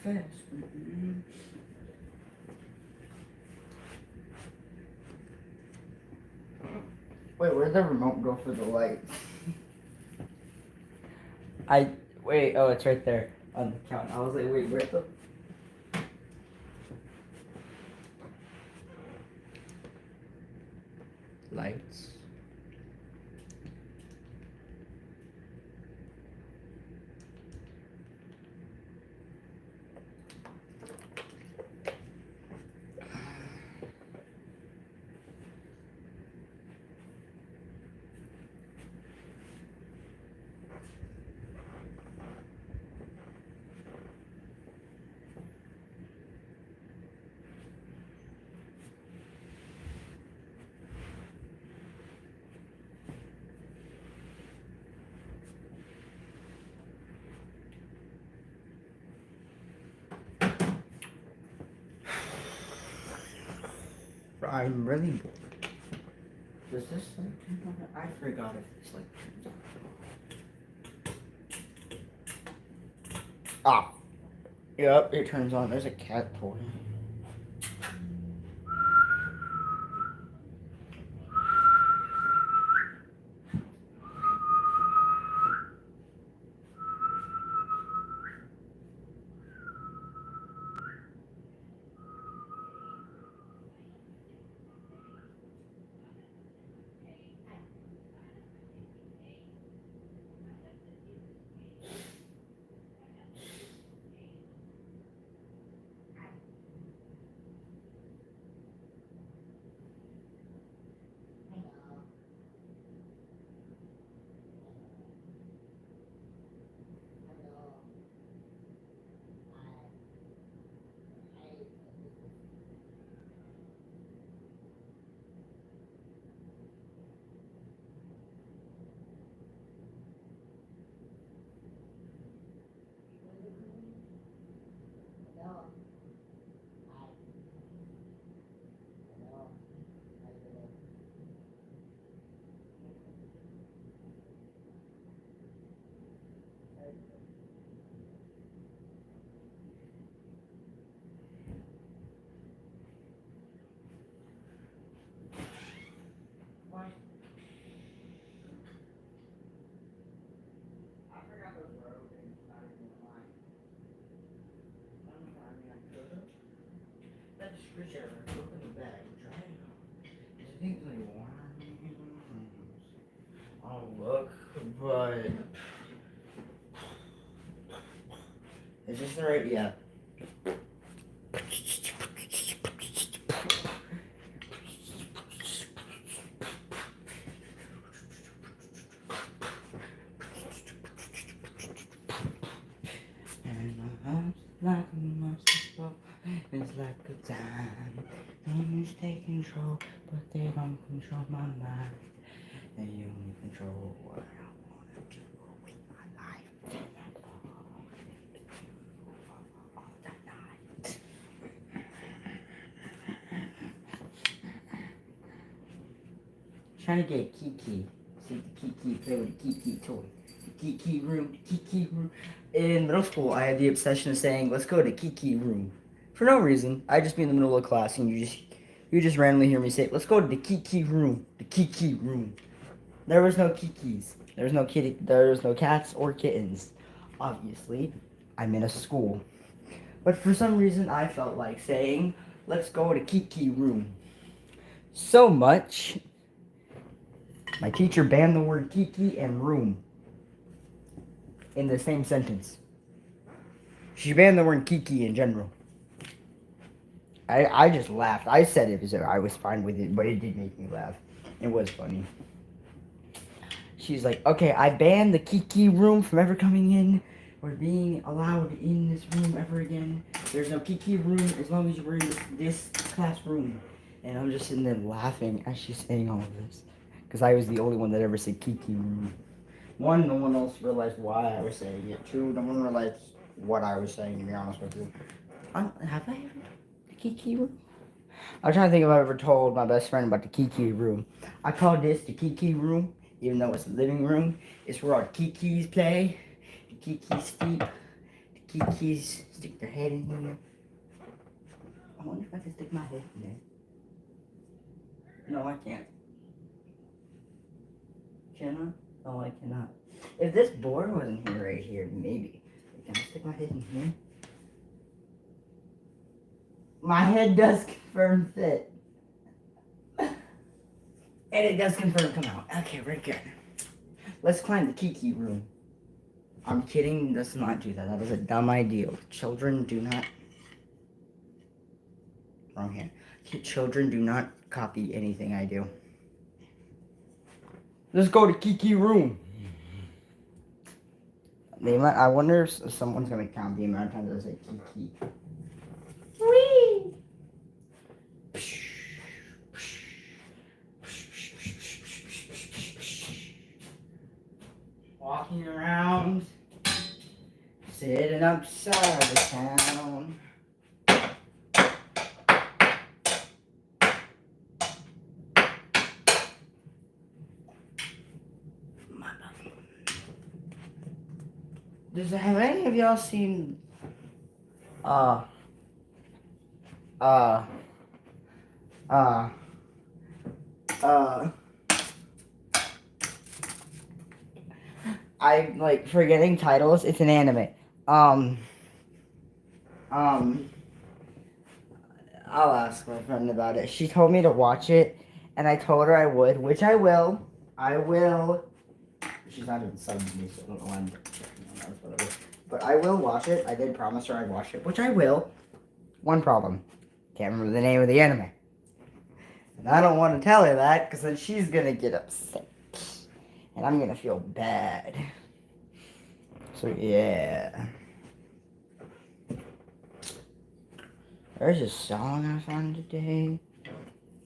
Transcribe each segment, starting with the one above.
fast. Wait, where'd the remote go for the lights? Wait, oh, it's right there on the count. I was like, wait, where's the... lights? I'm really bored. Does this like turn on? I forgot if this like turns on. Ah. Yep, it turns on. There's a cat toy. Open the bag, try it. Is it like warm? Oh look, but is this the right? Yeah. And my house like a merciful, it's like a time. Demons take control, but they don't control my mind. They only control what I want to do with my life. All the night. Trying to get Kiki. See the Kiki, play with the Kiki toy. The Kiki room, the Kiki room. In middle school, I had the obsession of saying, let's go to Kiki room. For no reason. I'd just be in the middle of class and you just randomly hear me say, let's go to the Kiki room. The Kiki room. There was no Kikis. There was no kitty. There was no cats or kittens. Obviously, I'm in a school. But for some reason, I felt like saying, let's go to Kiki room. So much, my teacher banned the word Kiki and room in the same sentence. She banned the word Kiki in general. I just laughed. I said it was I was fine with it, but it did make me laugh. It was funny. She's like, okay, I banned the Kiki room from ever coming in or being allowed in this room ever again. There's no Kiki room as long as you're in this classroom. And I'm just sitting there laughing as she's saying all of this. Because I was the only one that ever said Kiki room. One, no one else realized why I was saying it. Two, no one realized what I was saying, to be honest with you. Have I ever the Kiki room? I'm trying to think if I've ever told my best friend about the Kiki room. I call this the Kiki room, even though it's the living room. It's where our Kikis play, the Kikis sleep, the Kikis stick their head in here. I wonder if I can stick my head in there. No, I can't. Can I? Oh, I cannot. If this board wasn't here, right here, maybe. Can I stick my head in here? My head does confirm fit. And it does confirm come out. Okay, we're good. Let's climb the Kiki room. I'm kidding. Let's not do that. That is a dumb idea. Children do not... Wrong hand. Children do not copy anything I do. Let's go to Kiki room. I wonder if someone's going to count the amount of times I say Kiki. Whee! Walking around, sitting outside the town. Have any of y'all seen I'm like forgetting titles. It's an anime. I'll ask my friend about it. She told me to watch it, and I told her I would, which I will. I will. She's not even subbed to me, so I don't know why I'm checking on that, whatever. But I will watch it. I did promise her I'd watch it, which I will. One problem. Can't remember the name of the anime. And I don't want to tell her that, because then she's going to get upset. And I'm going to feel bad. So, yeah. There's a song I found today.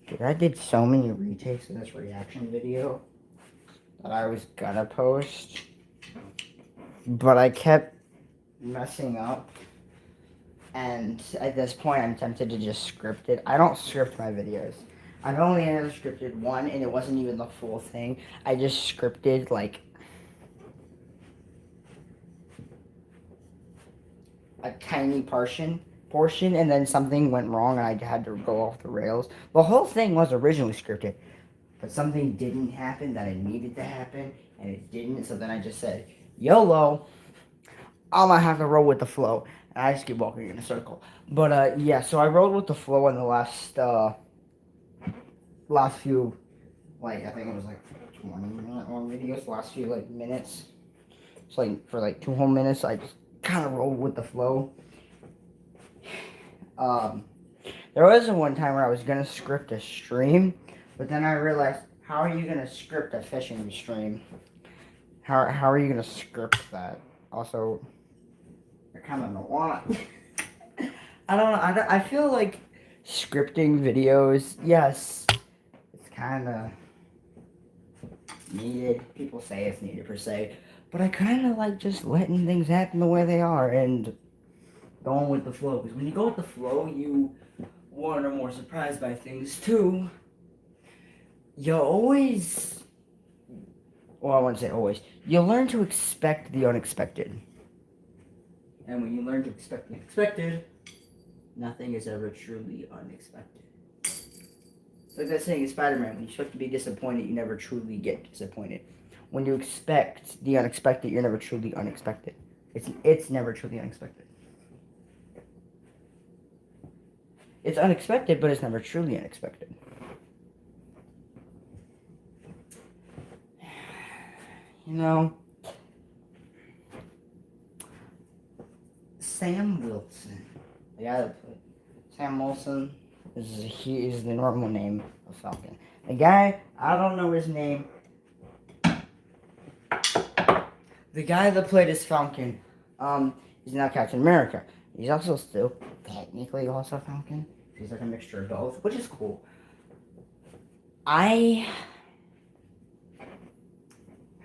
Dude, I did so many retakes of this reaction video that I was gonna post. But I kept messing up. And at this point, I'm tempted to just script it. I don't script my videos. I've only ever scripted one, and it wasn't even the full thing. I just scripted, like, a tiny portion, and then something went wrong, and I had to go off the rails. The whole thing was originally scripted, but something didn't happen that I needed to happen, and it didn't, so then I just said, YOLO, I'm gonna have to roll with the flow. And I just keep walking in a circle. But, yeah, so I rolled with the flow in the last few, like, I think it was, like, 20-minute long videos, last few, like, minutes. It's, like, for, like, 2 whole minutes, I just kind of rolled with the flow. There was one time where I was going to script a stream, but then I realized, how are you going to script a fishing stream? How are you going to script that? Also, I kind of don't want. I don't know. I feel like scripting videos, yes, it's kind of needed. People say it's needed per se, but I kind of like just letting things happen the way they are and going with the flow. Because when you go with the flow, you, one, are more surprised by things. Two, you always, well, I wouldn't say always, you learn to expect the unexpected. And when you learn to expect the unexpected, nothing is ever truly unexpected. It's like that saying in Spider-Man, when you expect to be disappointed, you never truly get disappointed. When you expect the unexpected, you're never truly unexpected. It's never truly unexpected. It's unexpected, but it's never truly unexpected. You know, Sam Wilson, the guy that played Sam Wilson, he is the normal name of Falcon. The guy, I don't know his name. The guy that played as Falcon, he's now Captain America. He's also still technically also Falcon. He's like a mixture of both, which is cool. How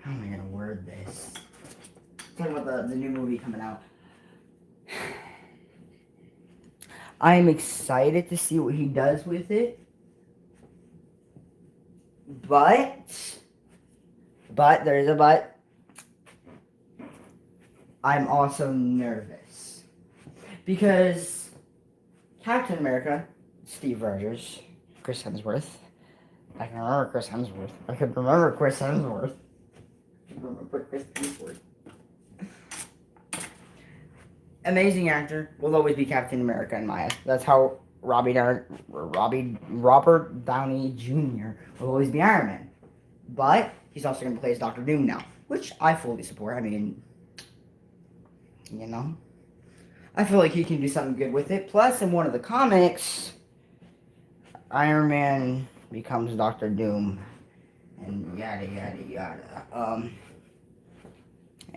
am I gonna word this? Talking about the new movie coming out. I'm excited to see what he does with it. But there is a but. I'm also nervous. Because Captain America, Steve Rogers, Chris Hemsworth. I can remember Chris Hemsworth. I can remember Chris Hemsworth. Remember Chris Hemsworth. Amazing actor. Will always be Captain America in my eyes. That's how Robert Downey Jr. will always be Iron Man. But he's also going to play as Doctor Doom now, which I fully support. I mean, you know, I feel like he can do something good with it. Plus, in one of the comics, Iron Man becomes Doctor Doom, and yada yada yada.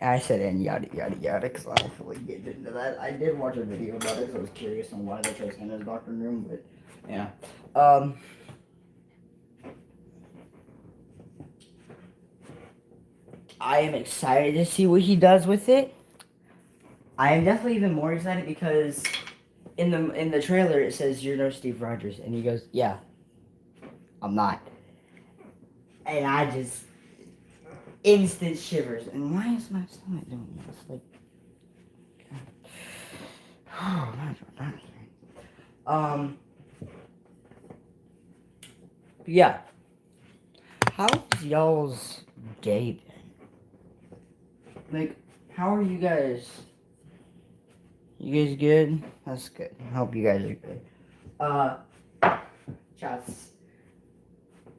I said and yada yada yada because I don't really get into that. I did watch a video about it because I was curious on why they chose him as Doctor Doom, but yeah. I am excited to see what he does with it. I am definitely even more excited because in the trailer it says you're no Steve Rogers, and he goes, "Yeah, I'm not," and I just instant shivers. And why is my stomach doing this? Like, oh, yeah. How's y'all's day been? Like, how are you guys? You guys good? That's good. I hope you guys are good. Chat's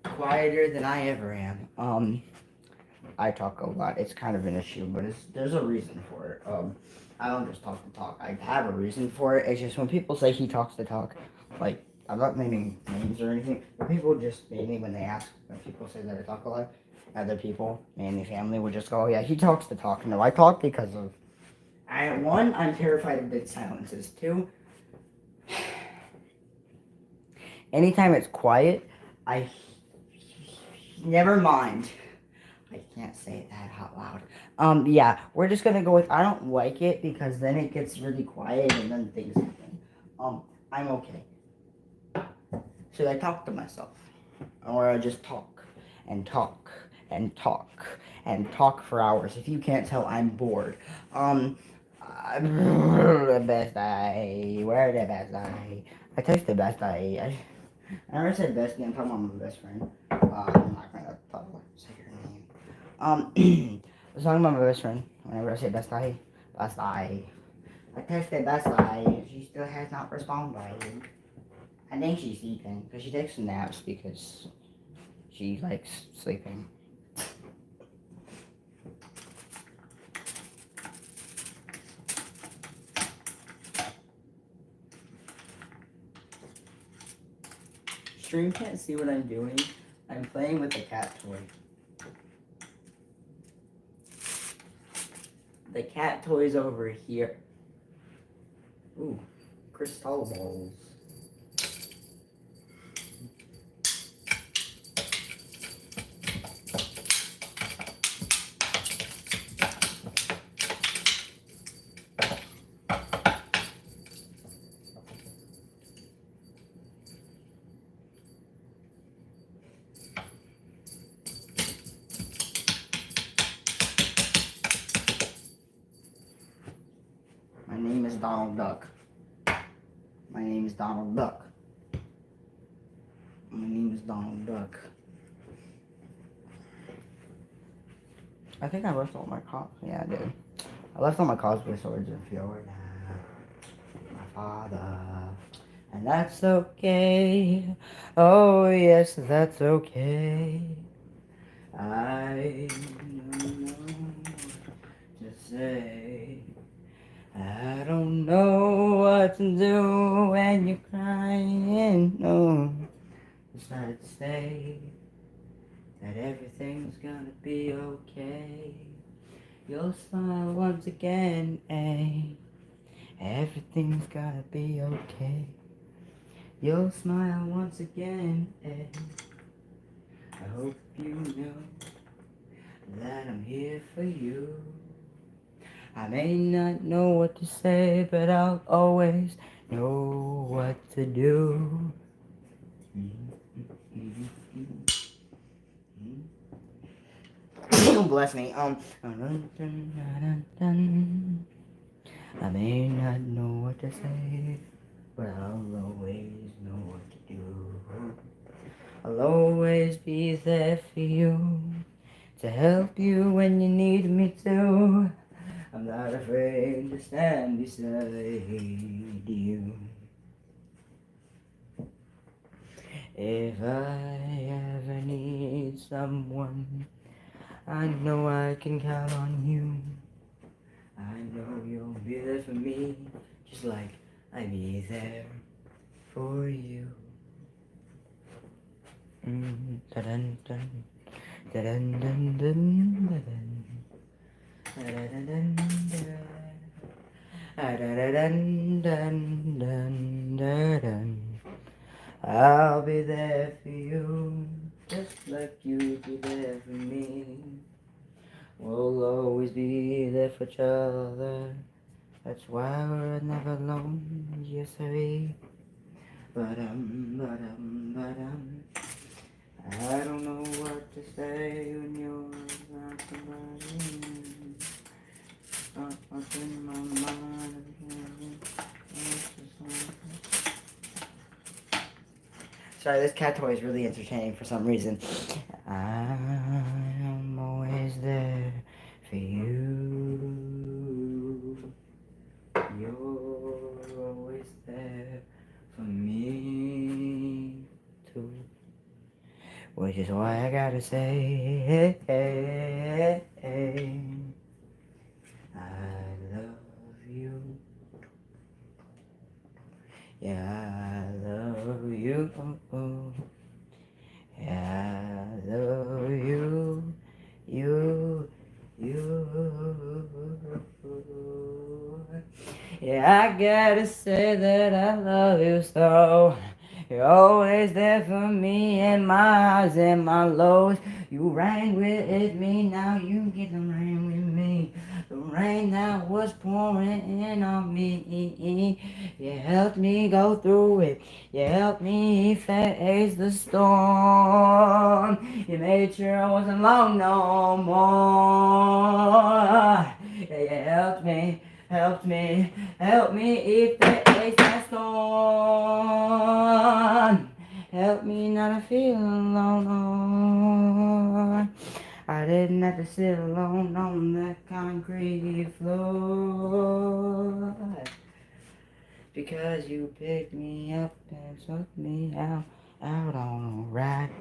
quieter than I ever am. I talk a lot. It's kind of an issue, but there's a reason for it. I don't just talk to talk. I have a reason for it. It's just when people say he talks to talk, like, I'm not naming names or anything, but people just, mainly when they ask, when people say that I talk a lot, other people, mainly family, would just go, oh yeah, he talks to talk. No, I talk because of, one, I'm terrified of dead silences. Two, anytime it's quiet, never mind. I can't say that out loud. Yeah, we're just gonna go with, I don't like it because then it gets really quiet and then things happen. I'm okay. So I talk to myself. Or I just talk and talk and talk and talk for hours. If you can't tell, I'm bored. The best I, where the best I text the best I never said bestie, I'm talking about my best friend. I'm not gonna say her name. I was talking about my best friend. Whenever I say best I texted best I, she still has not responded. I think she's sleeping, because she takes naps because she likes sleeping. Stream can't see what I'm doing. I'm playing with a cat toy. The cat toy's over here. Ooh, crystal balls. My name is Donald Duck. My name is Donald Duck. My name is Donald Duck. I think I left all my yeah, I did. I left all my cosplay swords in Fiona. My father. And that's okay. Oh, yes, that's okay. I don't know what to say. I don't know what to do when you're crying. No, just try to say that everything's gonna be okay. You'll smile once again, eh? Everything's gonna be okay. You'll smile once again, eh? I hope you know that I'm here for you. I may not know what to say, but I'll always know what to do. Bless me. I may not know what to say, but I'll always know what to do. I'll always be there for you, to help you when you need me to. I'm not afraid to stand beside you. If I ever need someone, I know I can count on you. I know you'll be there for me, just like I'll be there for you. Da-dun, dun, da-dun, dun, dun, da-dun. Da-da-da-dun, da-da-da-dun, dun, dun, da-dun. I'll be there for you, just like you be there for me. We'll always be there for each other. That's why we're never alone, yes sirree. But I don't know what to say when you're not somebody. What's in my mind? Sorry, this cat toy is really entertaining for some reason. I'm always there for you. You're always there for me too. Which is why I gotta say, I love you. Yeah, I love you. Yeah, I love you. You. Yeah, I gotta say that I love you so. You're always there for me in my highs and my lows. You rang with me, now you get the rain with me. The rain that was pouring in on me. You helped me go through it. You helped me face the storm. You made sure I wasn't alone no more. Yeah, you help me if face that storm. Help me not to feel alone. I didn't have to sit alone on that concrete floor. Because you picked me up and took me out on a ride.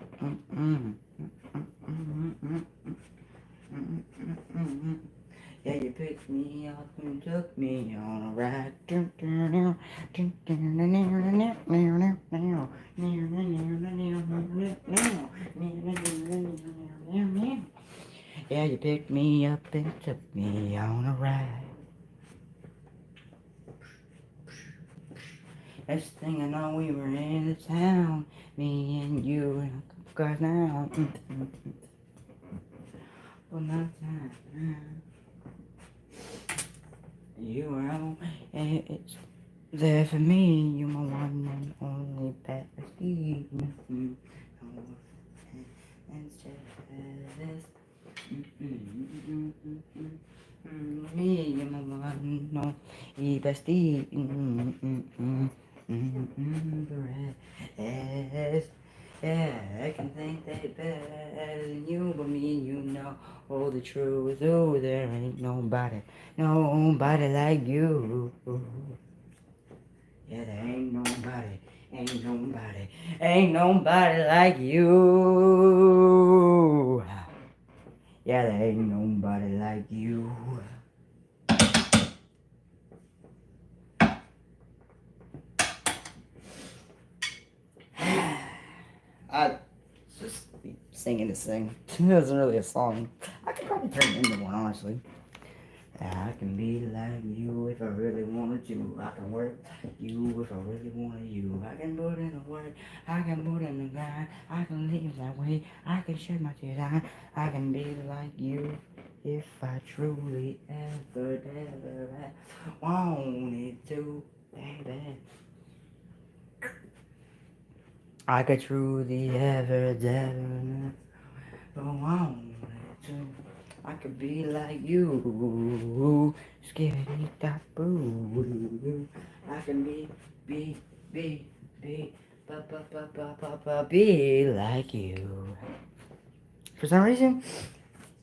Yeah, you picked me up and took me on a ride. Yeah, you picked me up and took me on a ride. Next thing I know, we were in the town, me and you and a couple guys now. Well, my time. You were always there for me. You're my one and only bestie. And just me, you're my one and only bestie. Yes. Yeah, I can think they better than you, but me and you know all the truth. Oh, there ain't nobody like you. Yeah, there ain't nobody like you. Yeah, there ain't nobody like you. I just be singing to sing. It wasn't really a song. I could probably turn it into one, honestly. I can be like you if I really wanted to. I can work you if I really wanted you. I can put in the work, I can put in the grind. I can live that way, I can shed my tears out. I can be like you if I truly ever wanted to, baby. I could truly ever wanted to. I could be like you. Skibbity dop boo. I can be, be, be, be like you. For some reason,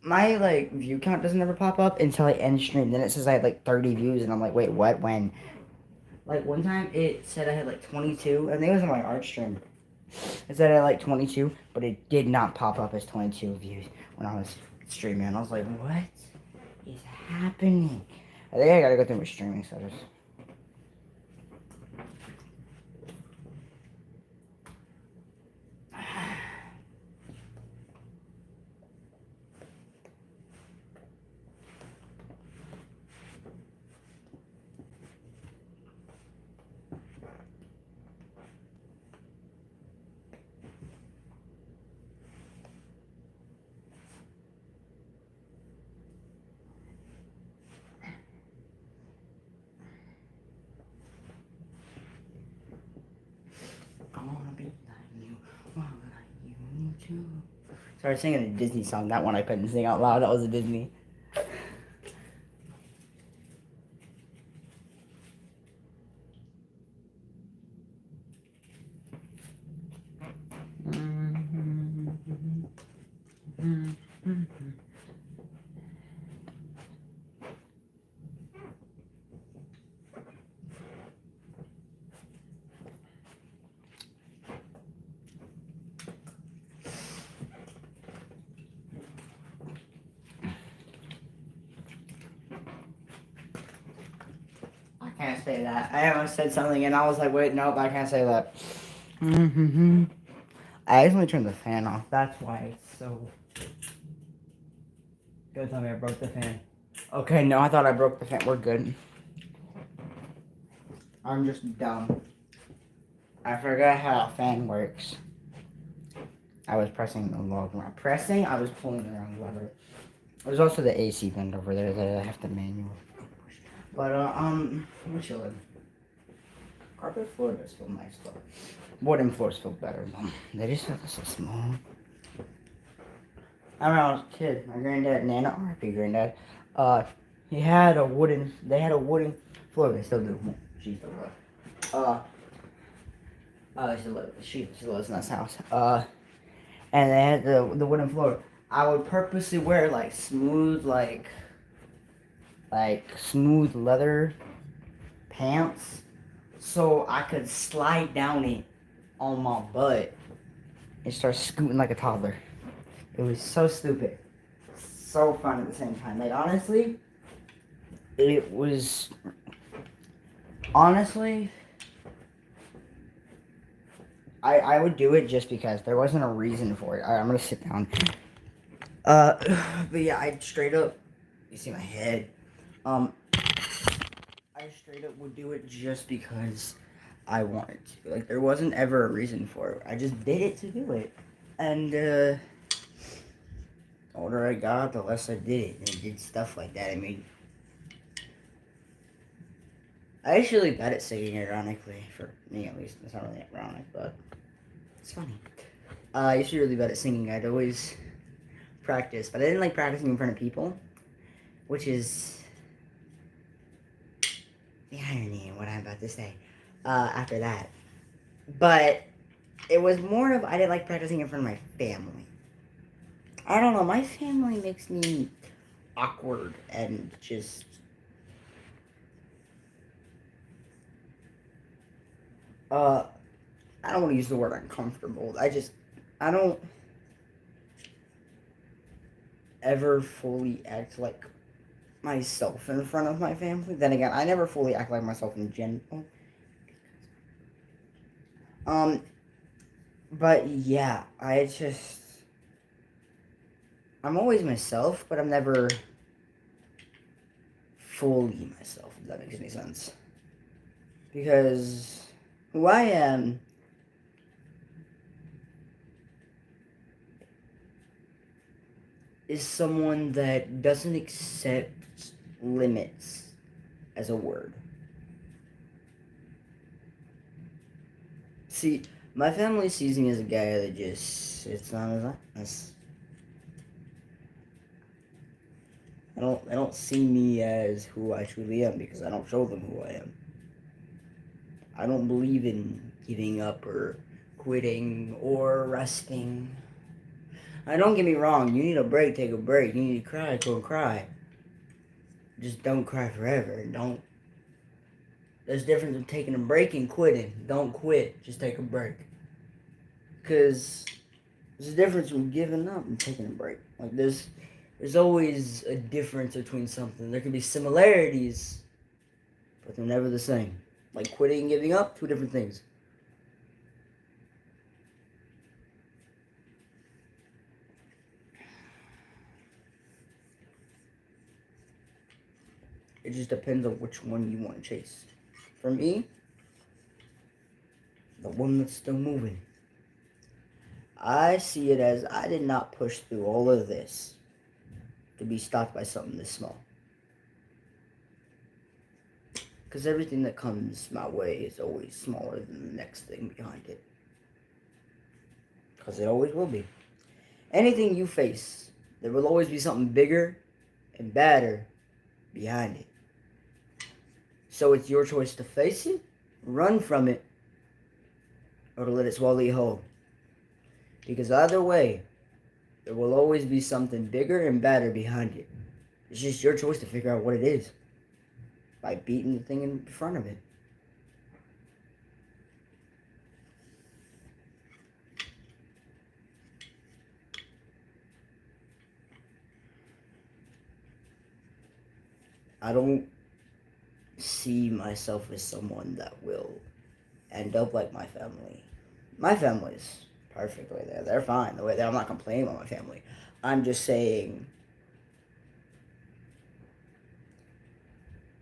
my like view count doesn't ever pop up until I end stream. Then it says I had like 30 views, and I'm like, wait, what? When? Like one time it said I had like 22. I think it was on my art stream. It said I had like 22, but it did not pop up as 22 views when I was streaming. I was like, what is happening? I think I gotta go through my streaming settings. I wanna be like you, wanna be like you too. Started singing a Disney song. That one I couldn't sing out loud. That was a Disney. I can't say that. I almost said something and I was like, wait, nope, I can't say that. I accidentally turned the fan off. That's why it's so. Don't tell me I broke the fan. Okay, no, I thought I broke the fan. We're good. I'm just dumb. I forgot how a fan works. I was pressing the log. When I was pulling the wrong lever. There's also the AC vent over there that I have to manually push. But, we're chilling. Carpet floor does feel nice, though. Wooden floors feel better, though. They just feel so small. I remember when I was a kid, my granddad, Nana, RP granddad, they had a wooden floor. They still do. She still does. She lives in this house. And they had the wooden floor. I would purposely wear like smooth smooth leather pants so I could slide down it on my butt and start scooting like a toddler. It was so stupid. So fun at the same time. Like honestly, it was I would do it just because there wasn't a reason for it. Alright, I'm gonna sit down. But yeah, I straight up, you see my head. I straight up would do it just because I wanted to. Like, there wasn't ever a reason for it. I just did it to do it. And, the older I got, the less I did it. And I did stuff like that. I mean, I used to really bad at singing, ironically. For me, at least. It's not really ironic, but it's funny. I used to be really bad at singing. I'd always practice, but I didn't like practicing in front of people, which is the irony of what I'm about to say after that. But it was more of I didn't like practicing in front of my family. I don't know, my family makes me awkward and just I don't want to use the word uncomfortable. I don't ever fully act like myself in front of my family. Then again, I never fully act like myself in general. But yeah, I'm always myself, but I'm never fully myself, if that makes any sense. Because who I am is someone that doesn't accept limits as a word. See, my family sees me as a guy that just sits on his ass. They don't see me as who I truly am because I don't show them who I am. I don't believe in giving up or quitting or resting. Don't get me wrong, you need a break, take a break. You need to cry, go and cry. Just don't cry forever. Don't. There's a difference in taking a break and quitting. Don't quit, just take a break. Because there's a difference from giving up and taking a break. Like there's always a difference between something. There can be similarities, but they're never the same. Like quitting and giving up, two different things. It just depends on which one you want to chase. For me, the one that's still moving. I see it as I did not push through all of this to be stopped by something this small. Because everything that comes my way is always smaller than the next thing behind it. Because it always will be. Anything you face, there will always be something bigger and badder behind it. So it's your choice to face it, run from it, or to let it swallow you whole. Because either way, there will always be something bigger and badder behind it. It's just your choice to figure out what it is by beating the thing in front of it. I don't see myself as someone that will end up like my family. My family's perfectly there. They're fine. The way I'm not complaining about my family. I'm just saying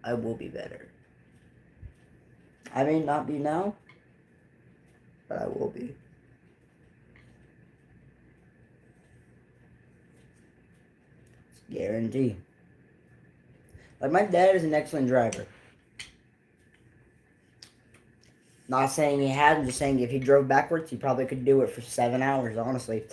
I will be better. I may not be now, but I will be. It's a guarantee. Like my dad is an excellent driver. Not saying he had, I'm just saying if he drove backwards, he probably could do it for 7 hours, honestly.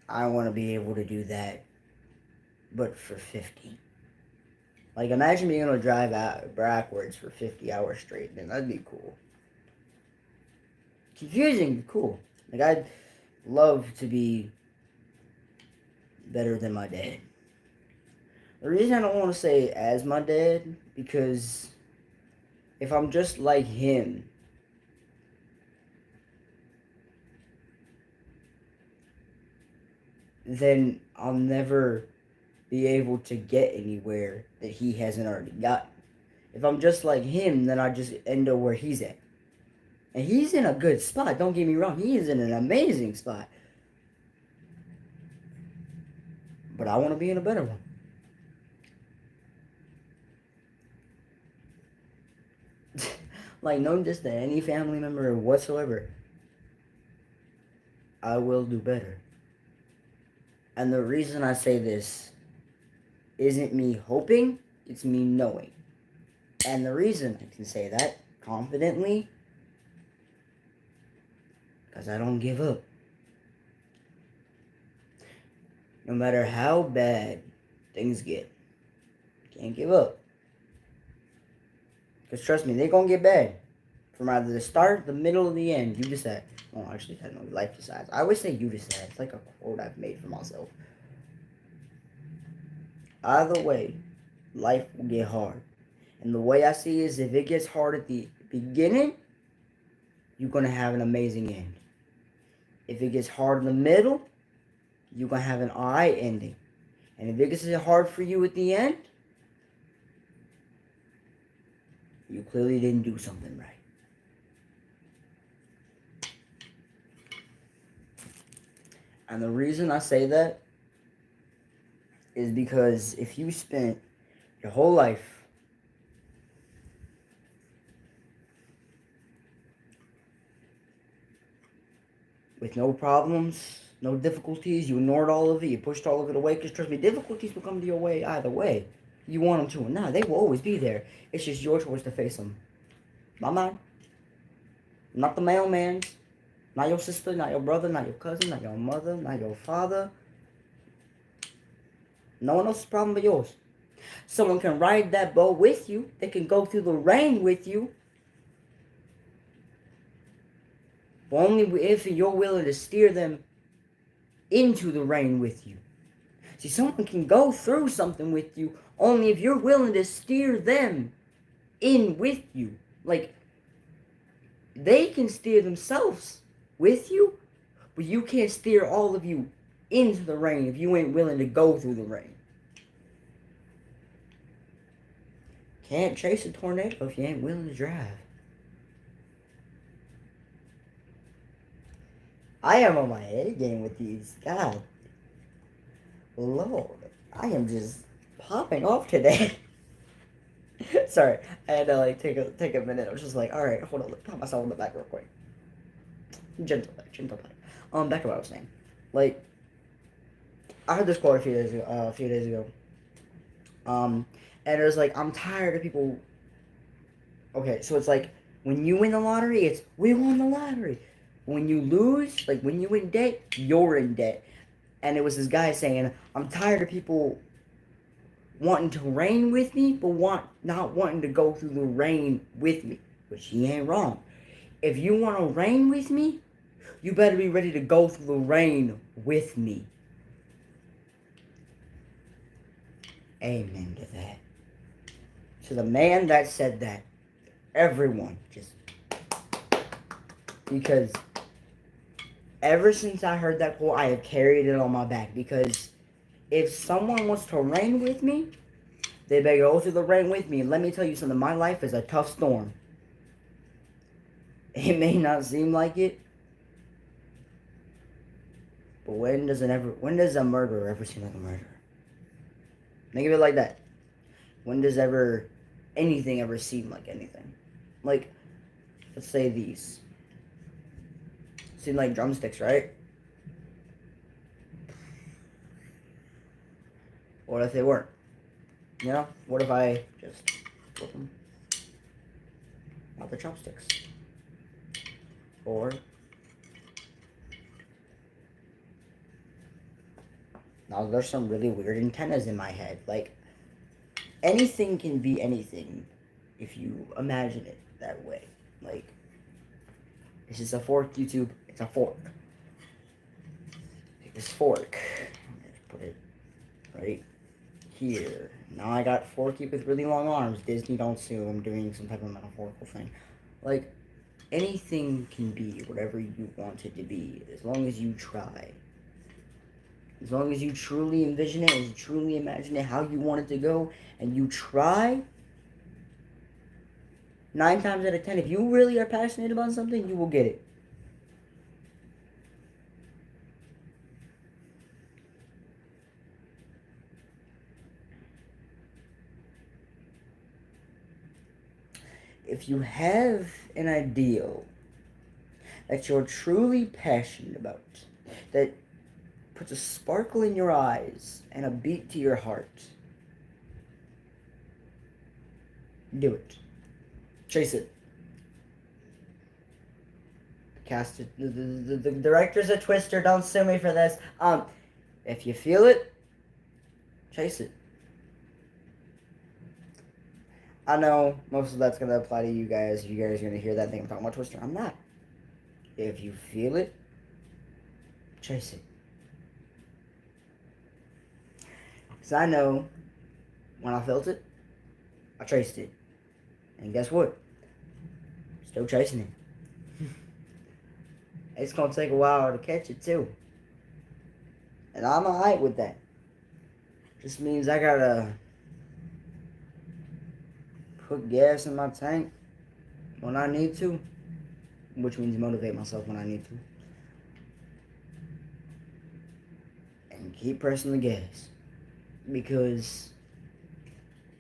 I want to be able to do that, but for 50. Like, imagine being able to drive out backwards for 50 hours straight. Man, that'd be cool. Confusing, but cool. Like, I'd love to be better than my dad. The reason I don't want to say as my dad, because if I'm just like him, then I'll never be able to get anywhere that he hasn't already gotten. If I'm just like him, then I just end up where he's at. And he's in a good spot, don't get me wrong. He is in an amazing spot. But I want to be in a better one. Like, no diss to any family member whatsoever. I will do better. And the reason I say this isn't me hoping, it's me knowing. And the reason I can say that confidently, because I don't give up. No matter how bad things get, can't give up. Because trust me, they're going to get bad. From either the start, the middle, or the end. You decide. Well, actually, I know life decides. I always say you decide. It's like a quote I've made for myself. Either way, life will get hard. And the way I see it is if it gets hard at the beginning, you're going to have an amazing end. If it gets hard in the middle, you're going to have an alright ending. And if it gets hard for you at the end, you clearly didn't do something right. And the reason I say that is because if you spent your whole life with no problems, no difficulties, you ignored all of it, you pushed all of it away, because trust me, difficulties will come to your way either way. You want them to or not, they will always be there. It's just your choice to face them. Not mine. Not the mailman's. Not your sister, not your brother, not your cousin, not your mother, not your father. No one else's problem but yours. Someone can ride that boat with you. They can go through the rain with you. But only if you're willing to steer them into the rain with you. See, someone can go through something with you only if you're willing to steer them in with you. Like, they can steer themselves with you, but you can't steer all of you into the rain if you ain't willing to go through the rain. Can't chase a tornado if you ain't willing to drive. I am on my A game with these. God, Lord, I am just popping off today. Sorry, I had to like take a minute. I was just like, all right, hold on, pat myself on the back real quick. Gentle pat. Back to what I was saying. Like, I heard this quote a few days ago. And it was like, I'm tired of people. Okay, so it's like when you win the lottery, it's we won the lottery. When you lose, like when you in debt, you're in debt. And it was this guy saying, I'm tired of people wanting to rain with me, but not wanting to go through the rain with me. Which he ain't wrong. If you want to rain with me, you better be ready to go through the rain with me. Amen to that. To the man that said that, everyone just... Because ever since I heard that quote, I have carried it on my back. Because if someone wants to rain with me, they better go through the rain with me. And let me tell you something, my life is a tough storm. It may not seem like it, but when does a murderer ever seem like a murderer? Think of it like that. When does anything ever seem like anything? Like, let's say these. Seem like drumsticks, right? What if they weren't? You know? What if I just flip them out the chopsticks? Or now there's some really weird antennas in my head. Like, anything can be anything if you imagine it that way. Like, this is a fork, YouTube. It's a fork. Take this fork. Put it right here. Now I got Forky with really long arms. Disney, don't sue. I'm doing some type of metaphorical thing. Like, anything can be whatever you want it to be, as long as you try. As long as you truly envision it, as you truly imagine it, how you want it to go, and you try, 9 times out of 10, if you really are passionate about something, you will get it. If you have an ideal that you're truly passionate about, that puts a sparkle in your eyes and a beat to your heart, do it. Chase it. Cast it. The director's a twister. Don't sue me for this. If you feel it, chase it. I know most of that's going to apply to you guys. You guys are going to hear that thing I'm talking about twister. I'm not. If you feel it, chase it. Because I know when I felt it, I traced it. And guess what? Still chasing it. It's going to take a while to catch it too. And I'm alright with that. Just means I gotta put gas in my tank when I need to. Which means motivate myself when I need to. And keep pressing the gas. Because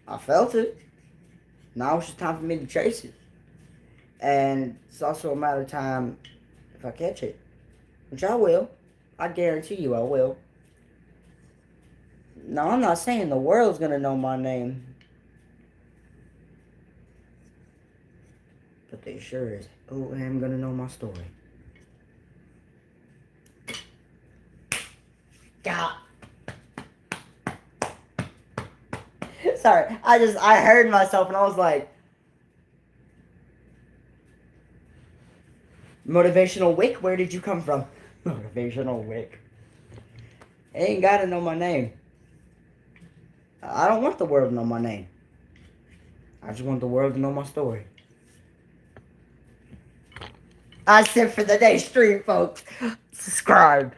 I felt it. Now it's just time for me to chase it. And it's also a matter of time if I catch it. Which I will. I guarantee you I will. Now, I'm not saying the world's going to know my name. But they sure as am going to know my story. God. Sorry, I heard myself and I was like, motivational wick, where did you come from? Motivational wick. Ain't gotta know my name. I don't want the world to know my name. I just want the world to know my story. That's it for the day stream, folks. Subscribe.